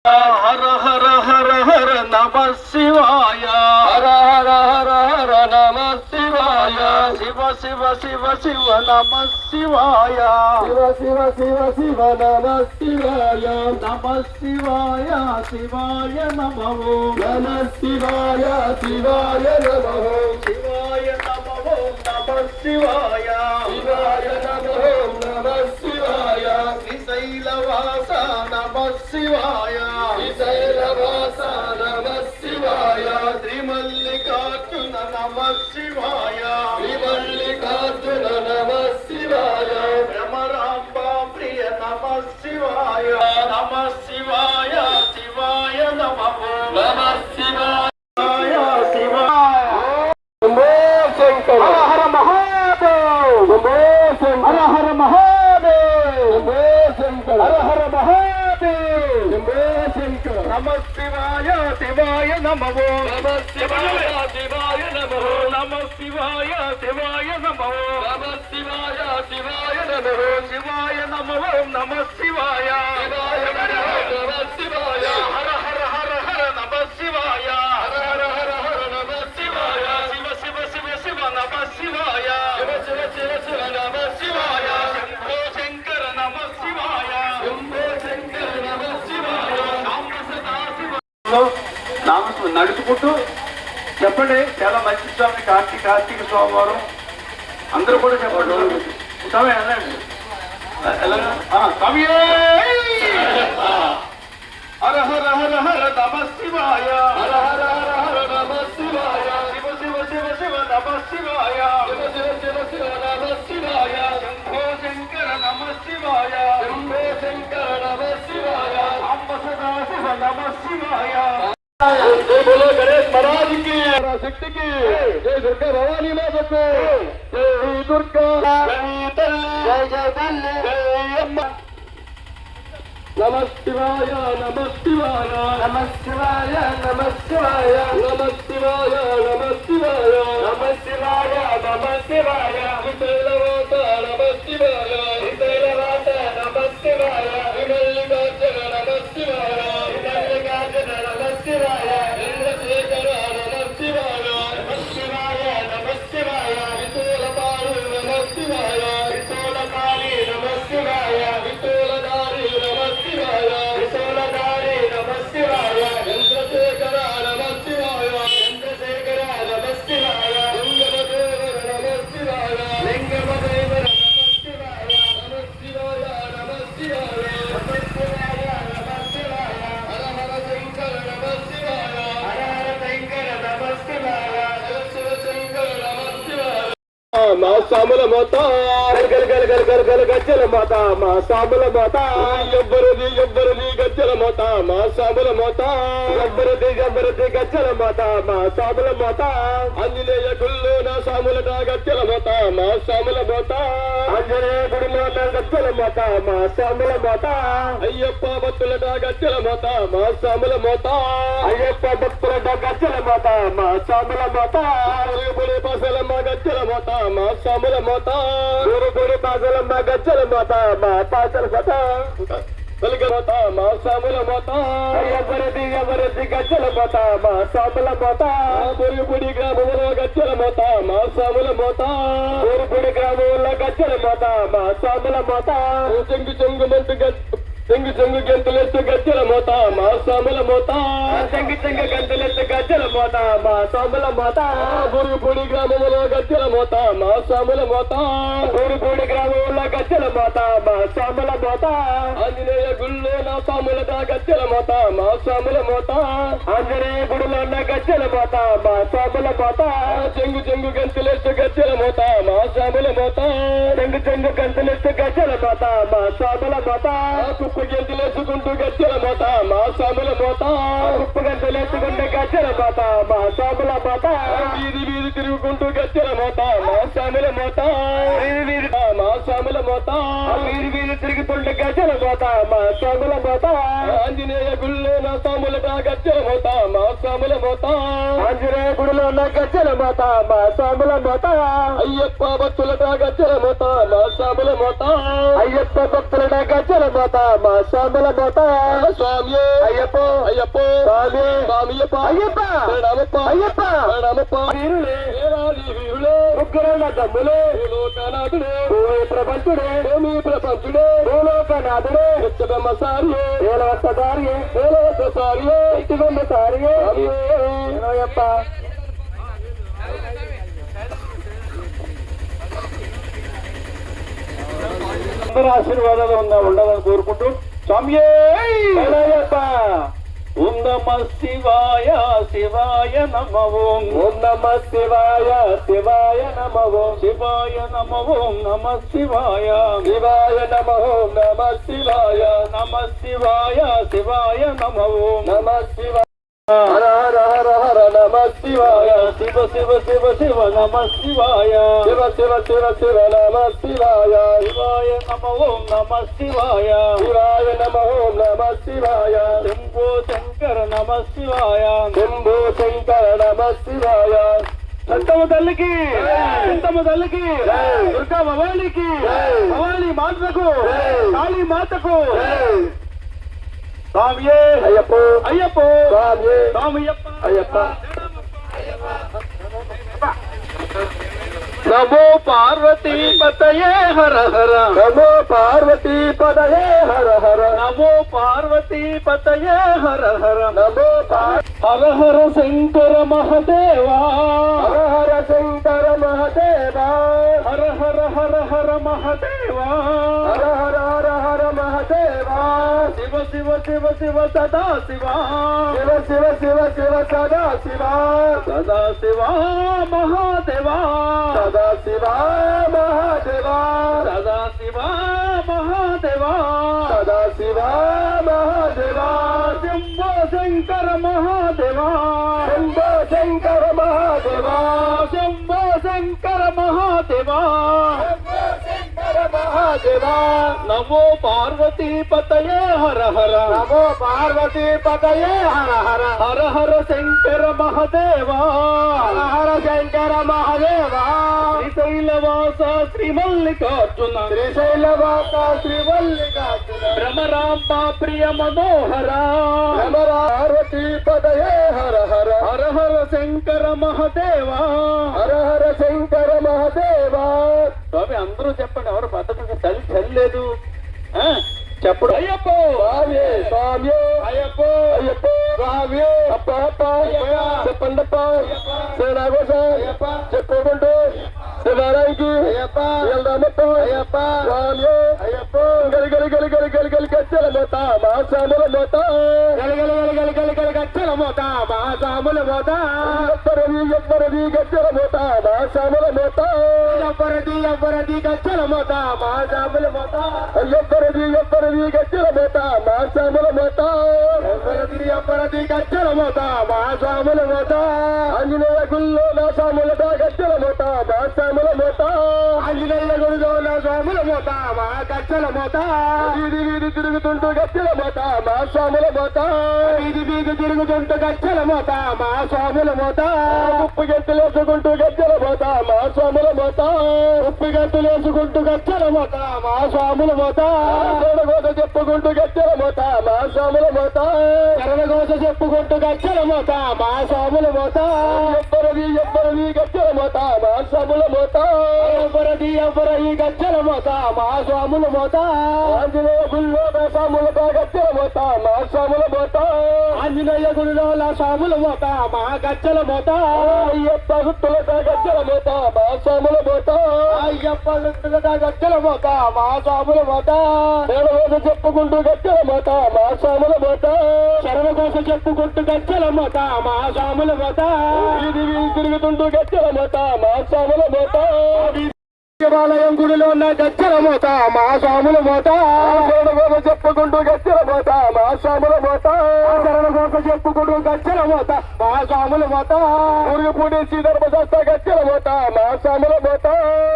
హర హర హర హర నమ శివాయ హర హర హర హర నమ శివాయ శివ శివ శివ శివ నమ శివాయ శివ శివ శివ శివ నమ శివాయ నమ శివాయ శివాయ నమో నమ శివాయ శివాయ నమో శివాయ నమో నమ శివాయ శివాయ నమో నమ శివాయ శ్రీశైలవాస నమ శివాయ శ్రీశైలవాస నమ శివాయ శ్రీమల్లికార్జున నమ శివాయ శ్రీమల్లికార్జున నమ శివాయ భ్రమరాంబ ప్రియ నమ శివాయ నమ శివాయ శివాయ నమో నమ శివాయ శివాయ శంభో శంకర హర హర మహాదేవ్ శంభో శంకర హర హర మహాదేవ్ శంభో శంకర హర హర మహాదేవ్ శంభో శంకర నమ శివాయ శివాయ నమో నమ శివాయ శివాయ నమో నమ శివాయ శివాయ నమో నమ శివాయ శివాయ నమో శివాయ నమో నమ శివాయ శివాయ నమ శివాయ హర హర హర హర నమ శివాయ హర హర హర హర నమ శివాయ శివ శివ శివ శివ నమ శివాయ శివ శివ శివ శివ నమ శివాయ శంభో శంకర నమ శివాయ శంభో శంకర నమ శివాయ నామస్మ నడుచుకుంటూ చెప్పండి. చాలా మంచి స్వామి. కార్తీక సోమవారం అందరూ కూడా చెప్పండి. స్వామి అనండి. స్వామి హర హర హర హర నమ శివాయ హర హర హర హర నమ శివాయ శివ శివ శివ శివ నమ శివాయ శివ శివ శివ శివ నమ శివాయ శంభో శంకర నమ శివాయ శంభో శంకర నమ శివాయ అంబ సదా శివ నమ శివాయ. జై బోలో గణేష్ महाराज की शक्ति की जय दुर्गा भवानी माता को जय दुर्गा जय जय तल्ली जय अम्मा नम शिवाय नम शिवाय नम शिवाय नम शिवाय नम शिवाय नम शिवाय नम शिवाय नम शिवाय विठलवास नम शिवाय विठलवास नम शिवाय विमल्लिकार्जुन नम शिवाय विमल्लिकार्जुन नम शिवाय चंद्रशेखर नम शिवाय नम शिवाय नम शिवाय विठलपालु नम शिवाय विठलकाली नम शिवाय विठलदारी नम शिवाय विठलदारी नम शिवाय चंद्रशेखर नम शिवाय चंद्रशेखर नम शिवाय लिंगमदेव नम शिवाय लिंगमदेव नम शिवाय नम शिवाय नम शिवाय नम शिवाय नम शिवाय हर हर शंकर नम शिवाय हर हर शंकर नम शिवाय शिव शिव शंकर नम शिवाय. మా సాముల మాత గల్ గల్ గల్ గల్ గల్ గజ్జల మాత మా సాముల మాత ఎవ్వరిది గజ్జల మాత మా సాముల మాత ఎవ్వరిది గజ్జల మాత మా సాముల మాత ఆంజనేయ గుల్లో నా సాములట గజ్జల మాత మా సాముల మాత ఆంజనేయ గుడిలో గజ్జల మోత మా సాముల మోత అయ్యప్ప భక్తులట గజ్జల మోత మా సాముల మోత అయ్యప్ప భక్తులట గజ్జల మోత మా సాముల మోత పొడి పాసలమ్మ గజ్జల మోత మా సాముల మోత పొడి పాసలమ్మ గజ్జల మోత మా పాసల మోత మోత మా సాముల మోత ఎవరది గజ్జల మోత మా సాముల మోత పొడి గ్రామంలో గజ్జల మోత మా సాముల మోత పొడి గ్రామంలో గజ్జల మోత మా సాముల మోత చెంగు చెంగు మంటు చెంగు గంతులెత్తు గజ్జల మోత మా సాముల మోత చెంగు గంతులెత్తు గజ్జల మోత మా సాముల మోత పొడి గ్రామంలో గజ్జల మోత మా సాముల మోత పొడి గ్రామంలో గజ్జల మోత మా సాముల మోత ఆంజనేయ గుళ్ళో నా సాములట గజ్జల మోత మా సాముల మోత ఆంజనేయ గుడిలో ఉన్న గజ్జల మోత మా సాముల మోత చెంగు గంతులెత్తు గజ్జల మోత మా సాముల మోత చెంగు గంతులెత్తు గజ్జల మోత మా సాముల మోత కుప్ప గంతులేసుకుంటూ గజ్జల మోత మా సాముల మోత కుప్ప గంతులేసుకుంటూ గజ్జల మోత మా సాముల మోత వీధి తిరుగుకుంటూ గజ్జల మోత మా సాముల మోత వీధి మా సాముల మోత వీధి తిరుగుతుంటే గజ్జల మోత మా సాముల మోత ఆంజనేయ గుళ్ళో నా సాములట గజ్జల మోత మా సాముల మోత ఆంజనేయ గుడిలో ఉన్న గజ్జల మోత మా సాముల మోత అయ్యప్ప భక్తులట గజ్జల మోత మా సాముల మోత అయ్యప్ప భక్తులట గజ్జల మోత మా సాముల మోత స్వామి అయ్యప్ప అయ్యప్ప స్వామి స్వామియప్ప అయ్యప్ప ప్రణామప్ప అయ్యప్ప ప్రణామప్ప వీరులే వీరులే ముగ్గురన్న తమ్ములే లోకనాథుడే ప్రపంచుడే భూమి ప్రపంచుడే లోకనాథుడే నిత్యబ్రహ్మచారియే ఏలవత్తదారియే ఏలవత్తసారియే నిత్యబ్రహ్మచారియే అయ్యప్ప అందరూ ఆశీర్వాదాలు ఉండాలని కోరుకుంటూ స్వామి అయ్యప్ప ఓం నమ శివాయ శివాయ నమ ఓం నమ శివాయ శివాయ నమ ఓం శివాయ నమ ఓం నమ శివాయ శివాయ నమ ఓం నమ శివాయ నమ శివాయ శివాయ నమ ఓం నమ శివాయ హర హర హర హర నమ శివాయ శివ శివ శివ శివ నమ శివాయ శివ శివ శివ శివ నమ శివాయ శివాయ నమ ఓం నమ శివాయ శివాయ నమ ఓం నమ శివాయ శంభో శంకర నమ శివాయ శంభో శంకర నమ శివాయ సంతమ తల్లికి సంతమ తల్లికి దుర్గా భవానికి భవాని మాతకు కాళీ మాతకు స్వామియే అయ్యప్ప అయ్యప్ప స్వామియే స్వామియప్ప అయ్యప్ప నమో పార్వతీ పతయే హర హర నమో పార్వతీ పతయే హర హర నమో పార్వతీ పతయే హర హర నమో హర హర శంకర మహదేవా హర హర శంకర మహదేవా హర హర హర హర మహదేవా హర హర హర హర మహదేవా శివ శివ శివ శివ సదా శివా శివ శివ శివ శివ సదా శివా సదా శివా మహాదేవా సదా శివా మహాదేవా సదా శివా మహాదేవా సదా శివా మహాదేవా శంభో శంకర మహాదేవా శంభో శంకర మహాదేవా శంభో శంకర మహాదేవా మహాదేవా నమో పార్వతీ పతయే హర హర నమో పార్వతీ పతయే హర హర హర హర శంకర మహదేవా హర హర శంకర మహదేవా శ్రీశైలవాస శ్రీమల్లికార్జున శ్రీశైలవాస శ్రీమల్లికార్జున భ్రమరాంబ ప్రియ మనోహర పార్వతీ పతయే హర హర హర హర శంకర మహదేవా హర హర శంకర మహదేవా స్వామి అందరూ చెప్పండి ఎవరు పద్ధతికి చలి చల్లేదు చెప్పడు అయ్యప్ప స్వామి స్వామి అయ్యప్ప అయ్యప్ప స్వామి అప్ప అప్ప చెప్పండప్ప శ్రీనాగోస చెప్పుకుంటూ శివారానికి వెళ్దామప్ప అయ్యప్ప స్వామి అయ్యప్ప గలి గలి గలి గలి గలి గలి గచ్చల మోత మా సాముల మోత గలి గలి గలి గలి గలి గలి గచ్చల మోత మా సాముల మోత ఎవ్వరది గచ్చల మోత మా సాముల మోత ఎవ్వరది గచ్చల మోత మా సాముల మోత ఎవ్వరది గచ్చల మోత మా సాముల మోత ఎవ్వరది గచ్చల మోత మా సాముల మోత ఆంజనేయ గుళ్ళో నా సాములట గచ్చల మోత మా సాముల మోత ఆంజనేయ గుడిలో నా స్వాముల మోత మా గచ్చల మోత వీధి వీధి తిరుగుతుంటూ గచ్చల మోత మా స్వాముల మోత వీధి వీధి తిరుగుతుంటూ గచ్చల మోత మా స్వాముల మోత ఉప్పు గంతులు వేసుకుంటూ గచ్చల మోత మా స్వాముల మోత ఉప్పు గంతులు వేసుకుంటూ గచ్చల మోత మా స్వాముల మోత కోట చెప్పుకుంటూ గచ్చల మోత మా స్వాముల మోత కోట చెప్పుకుంటూ గచ్చల మోత మా స్వాముల మోత ఎవ్వరది గచ్చల మోత మా స్వాముల మోత ఎవరది గచ్చల మోత మా స్వాముల మోత ఆంజనేయ గుళ్ళో స్వాములతో గచ్చల మోత మా స్వాముల మోత ఆంజనేయ గుడిలో స్వాముల మోత మా గచ్చల మోత అయ్యప్ప గుట్టులతో గచ్చల మోత మా స్వాముల మోత అయ్యప్ప గుట్టులతో గచ్చల మోత మా స్వాముల మోత శరణ చెప్పుకుంటూ గచ్చల మోత మా స్వాముల మోత శరణ కోసం చెప్పుకుంటూ గచ్చల మోత మా స్వాముల మోత వీధి వీధి తిరుగుతుంటూ గచ్చల మోత మా స్వాముల మోత శివాలయం గుడిలో ఉన్న గచ్చల మోత మా స్వాముల మోత శరణ కోసం చెప్పుకుంటూ గచ్చల మోత మా స్వాముల మోత శరణ కోసం చెప్పుకుంటూ గచ్చల మోత మా స్వాముల మోత ఊరుపూడి శ్రీధర్మశాస్త్ర గచ్చల మోత మా స్వాముల మోత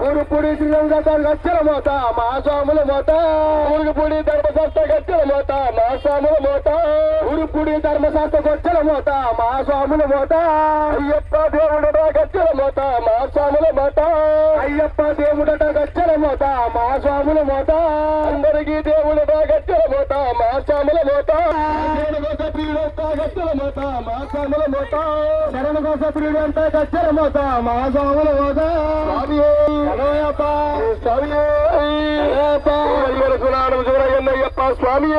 ఊరుపూడి శ్రీధర్మశాస్త్ర గచ్చల మోత మా స్వాముల మోత ఊరుపూడి ధర్మశాస్త్ర గచ్చల మోత మా స్వాముల మోత ఊరుపూడి ధర్మశాస్త్ర గచ్చల మోత మా స్వాముల మోత అయ్యప్ప దేవుడట గచ్చల మోత మా స్వాముల మోత అయ్యప్ప దేవుడట గచ్చల మోత మా స్వాముల మోత అందరికీ దేవుడట గచ్చల మోత మా స్వాముల మోత గచ్చల మోత మా స్వాముల మోత శరణ కోస ప్రియుడు అంతా గచ్చల మోత మా స్వాముల మోత చూడగన్నయ్యప్ప స్వామి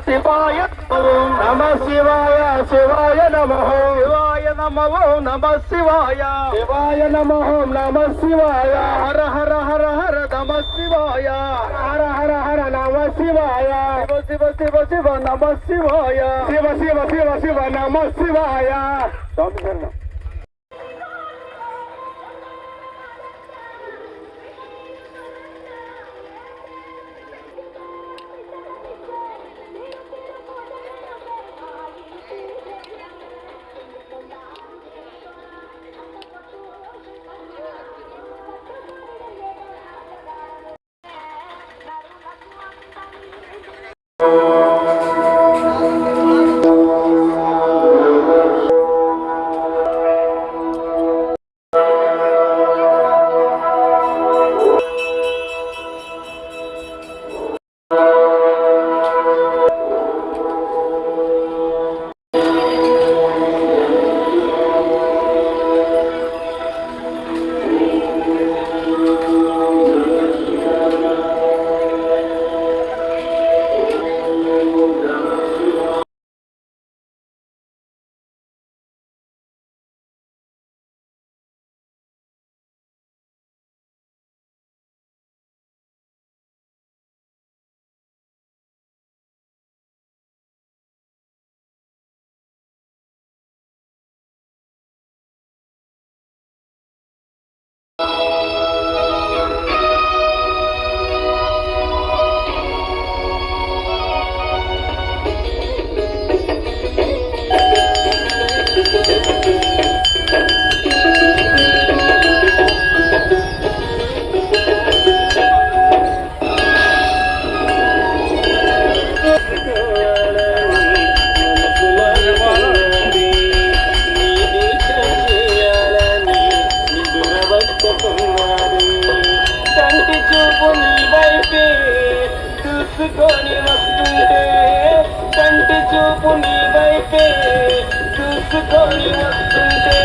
శివాయ నమ శివాయ శివాయ నమ శివాయ నమో నమ శివాయ శివాయ నమో నమ శివాయ హర హర హర హర నమ శివాయ హర హర హర నమ శివాయ శివ శివ శివ శివ నమ శివాయ శివ శివ శివ శివ నమ శివాయ చూసుకొని వస్తుంటే కంటి చూపు నీ వైపే చూసుకొని వస్తుంటే